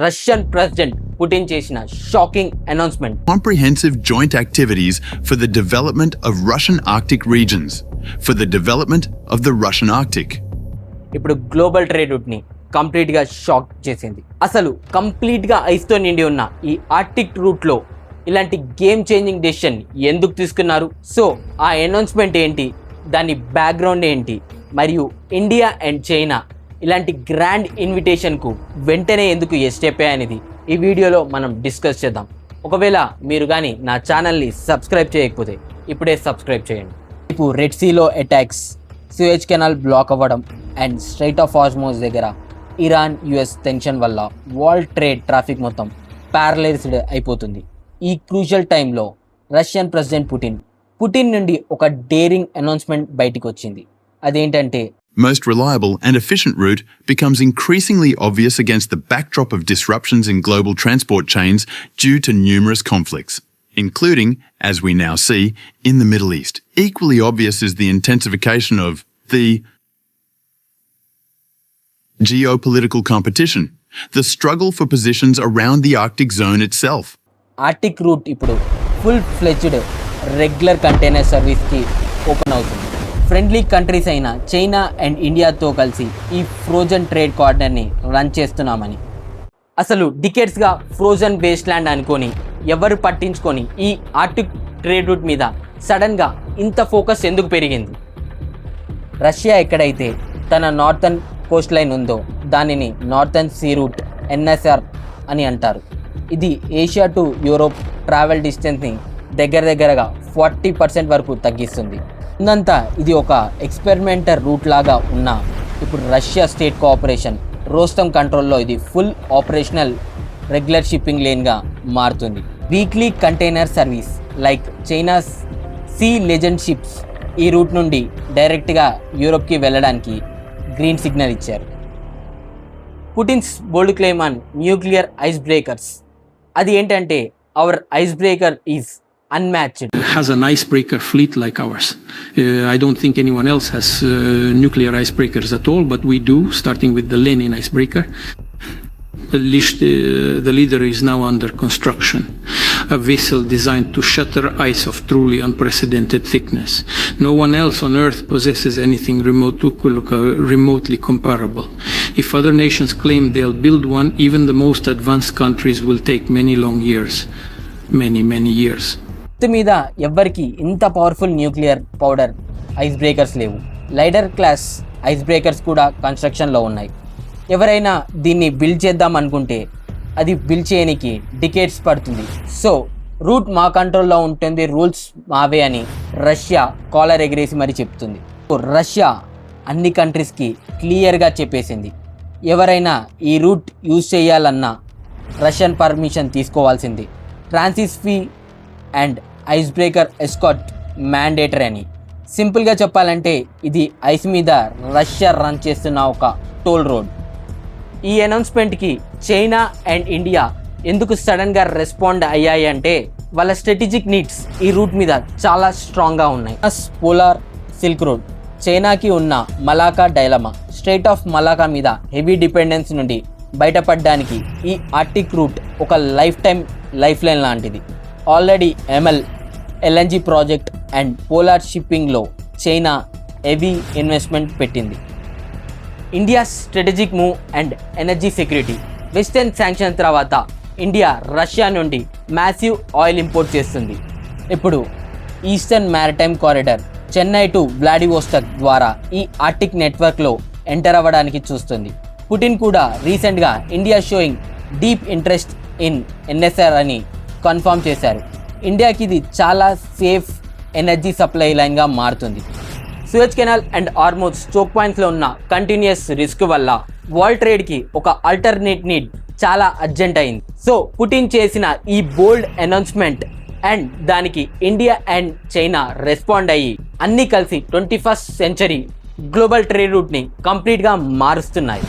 Russian president Putin చేసిన shocking announcement. Comprehensive joint activities for the development of Russian Arctic regions, for the development of the Russian Arctic. ఇప్పుడు global trade route ని complete గా shock చేసింది. అసలు complete గా ice తో నిండి ఉన్న ఈ ఆర్టిక్ రూట్ లో ఇలాంటి గేమ్ చేంజింగ్ డెసిషన్ ఎందుకు తీసుకున్నారు? సో ఆ అనౌన్స్మెంట్ ఏంటి, దాని బ్యాక్గ్రౌండ్ ఏంటి, మరియు ఇండియా అండ్ చైనా ఇలాంటి గ్రాండ్ ఇన్విటేషన్కు వెంటనే ఎందుకు ఎస్ చెప్పాయనేది ఈ వీడియోలో మనం డిస్కస్ చేద్దాం. ఒకవేళ మీరు కానీ నా ఛానల్ని సబ్స్క్రైబ్ చేయకపోతే ఇప్పుడే సబ్స్క్రైబ్ చేయండి. ఇప్పుడు రెడ్ సీలో అటాక్స్, సూయజ్ కెనాల్ బ్లాక్ అవ్వడం అండ్ స్ట్రైట్ ఆఫ్ హార్మోజ్ దగ్గర ఇరాన్ యుఎస్ టెన్షన్ వల్ల వరల్డ్ ట్రేడ్ ట్రాఫిక్ మొత్తం ప్యారలైజ్డ్ అయిపోతుంది. ఈ క్రూషియల్ టైంలో రష్యన్ ప్రెసిడెంట్ పుటిన్ నుండి ఒక డేరింగ్ అనౌన్స్మెంట్ బయటికి వచ్చింది. అదేంటంటే, Most reliable and efficient route becomes increasingly obvious against the backdrop of disruptions in global transport chains due to numerous conflicts, including, as we now see, in the Middle East. Equally obvious is the intensification of the geopolitical competition, the struggle for positions around the Arctic zone itself. Arctic route ఇప్పుడు full fledged regular container సర్వీస్కి open అవుతుంది. Friendly countries అయిన China and ఇండియాతో కలిసి ఈ frozen trade కార్డర్ని run చేస్తున్నామని, అసలు డికెట్స్గా frozen base land అనుకొని ఎవరు పట్టించుకొని ఈ ఆర్టిక్ ట్రేడ్ రూట్ మీద సడన్గా ఇంత ఫోకస్ ఎందుకు పెరిగింది? రష్యా ఎక్కడైతే తన నార్థన్ కోస్ట్ లైన్ ఉందో దానిని నార్థన్ సీ రూట్ ఎన్ఎస్ఆర్ అని అంటారు. ఇది ఏషియా టు యూరోప్ ట్రావెల్ డిస్టెన్స్ని దగ్గరగా 40% వరకు తగ్గిస్తుంది. ముందంతా ఇది ఒక ఎక్స్పెరిమెంటల్ రూట్ లాగా ఉన్న ఇప్పుడు రష్యా స్టేట్ కోఆపరేషన్ రోస్టమ్ కంట్రోల్లో ఇది ఫుల్ ఆపరేషనల్ రెగ్యులర్ షిప్పింగ్ లేన్గా మారుతుంది. Weekly container service like China's sea legend ships ఈ రూట్ నుండి డైరెక్ట్గా యూరోప్కి వెళ్ళడానికి గ్రీన్ సిగ్నల్ ఇచ్చారు. Putin's bold claim on nuclear ice breakers. అది ఏంటంటే, our ice breaker is unmatched. Has an icebreaker fleet like ours. I don't think anyone else has nuclear icebreakers at all, but we do, starting with the Lenin icebreaker. The leader is now under construction. A vessel designed to shatter ice of truly unprecedented thickness. No one else on Earth possesses anything remotely comparable. If other nations claim they'll build one, even the most advanced countries will take many long years. Many years. మీద ఎవ్వరికి ఇంత powerful nuclear powder ice breakers లేవు. లైడర్ class ice breakers కూడా కన్స్ట్రక్షన్లో ఉన్నాయి. ఎవరైనా దీన్ని build చేద్దాం అనుకుంటే అది బిల్డ్ చేయడానికి డికేట్స్ పడుతుంది. సో రూట్ మా కంట్రోల్లో ఉంటుంది, రూల్స్ మావే అని రష్యా కాలర్ ఎగిరేసి మరి చెప్తుంది. రష్యా అన్ని కంట్రీస్కి క్లియర్గా చెప్పేసింది, ఎవరైనా ఈ రూట్ యూజ్ చేయాలన్నా రష్యన్ పర్మిషన్ తీసుకోవాల్సింది. Transit fee and ice breaker escort mandatory అని. సింపుల్గా చెప్పాలంటే ఇది ఐస్ మీద రష్యా రన్ చేస్తున్న ఒక టోల్ రోడ్. ఈ అనౌన్స్మెంట్కి చైనా అండ్ ఇండియా ఎందుకు సడన్గా రెస్పాండ్ అయ్యాయి అంటే, వాళ్ళ స్ట్రాటజిక్ నీడ్స్ ఈ రూట్ మీద చాలా స్ట్రాంగ్గా ఉన్నాయి. పోలార్ సిల్క్ రోడ్, చైనాకి ఉన్న Malacca dilemma, strait of Malacca మీద హెవీ డిపెండెన్స్ నుండి బయటపడడానికి ఈ ఆర్టిక్ రూట్ ఒక లైఫ్ లైన్ లాంటిది. Already LNG project and polar షిప్పింగ్లో చైనా హెవీ ఇన్వెస్ట్మెంట్ పెట్టింది. India strategic move and energy security. Western sanction తర్వాత ఇండియా రష్యా నుండి మ్యాసివ్ ఆయిల్ ఇంపోర్ట్ చేస్తుంది. ఇప్పుడు eastern maritime corridor Chennai to Vladivostok ద్వారా ఈ ఆర్టిక్ నెట్వర్క్లో ఎంటర్ అవ్వడానికి చూస్తుంది. పుటిన్ కూడా రీసెంట్గా India showing deep interest in NSR అని కన్ఫర్మ్ చేశారు. ఇండియాకి ఇది చాలా సేఫ్ ఎనర్జీ సప్లై లైన్గా మారుతుంది. Suez canal and Hormuz choke పాయింట్స్లో ఉన్న కంటిన్యూస్ రిస్క్ వల్ల వరల్డ్ ట్రేడ్కి ఒక ఆల్టర్నేట్ నీడ్ చాలా అర్జెంట్ అయింది. సో పుటిన్ చేసిన ఈ బోల్డ్ అనౌన్స్మెంట్ అండ్ దానికి ఇండియా అండ్ చైనా రెస్పాండ్ అయ్యి అన్నీ కలిసి 21st సెంచరీ గ్లోబల్ ట్రేడ్ రూట్ని కంప్లీట్గా మారుస్తున్నాయి.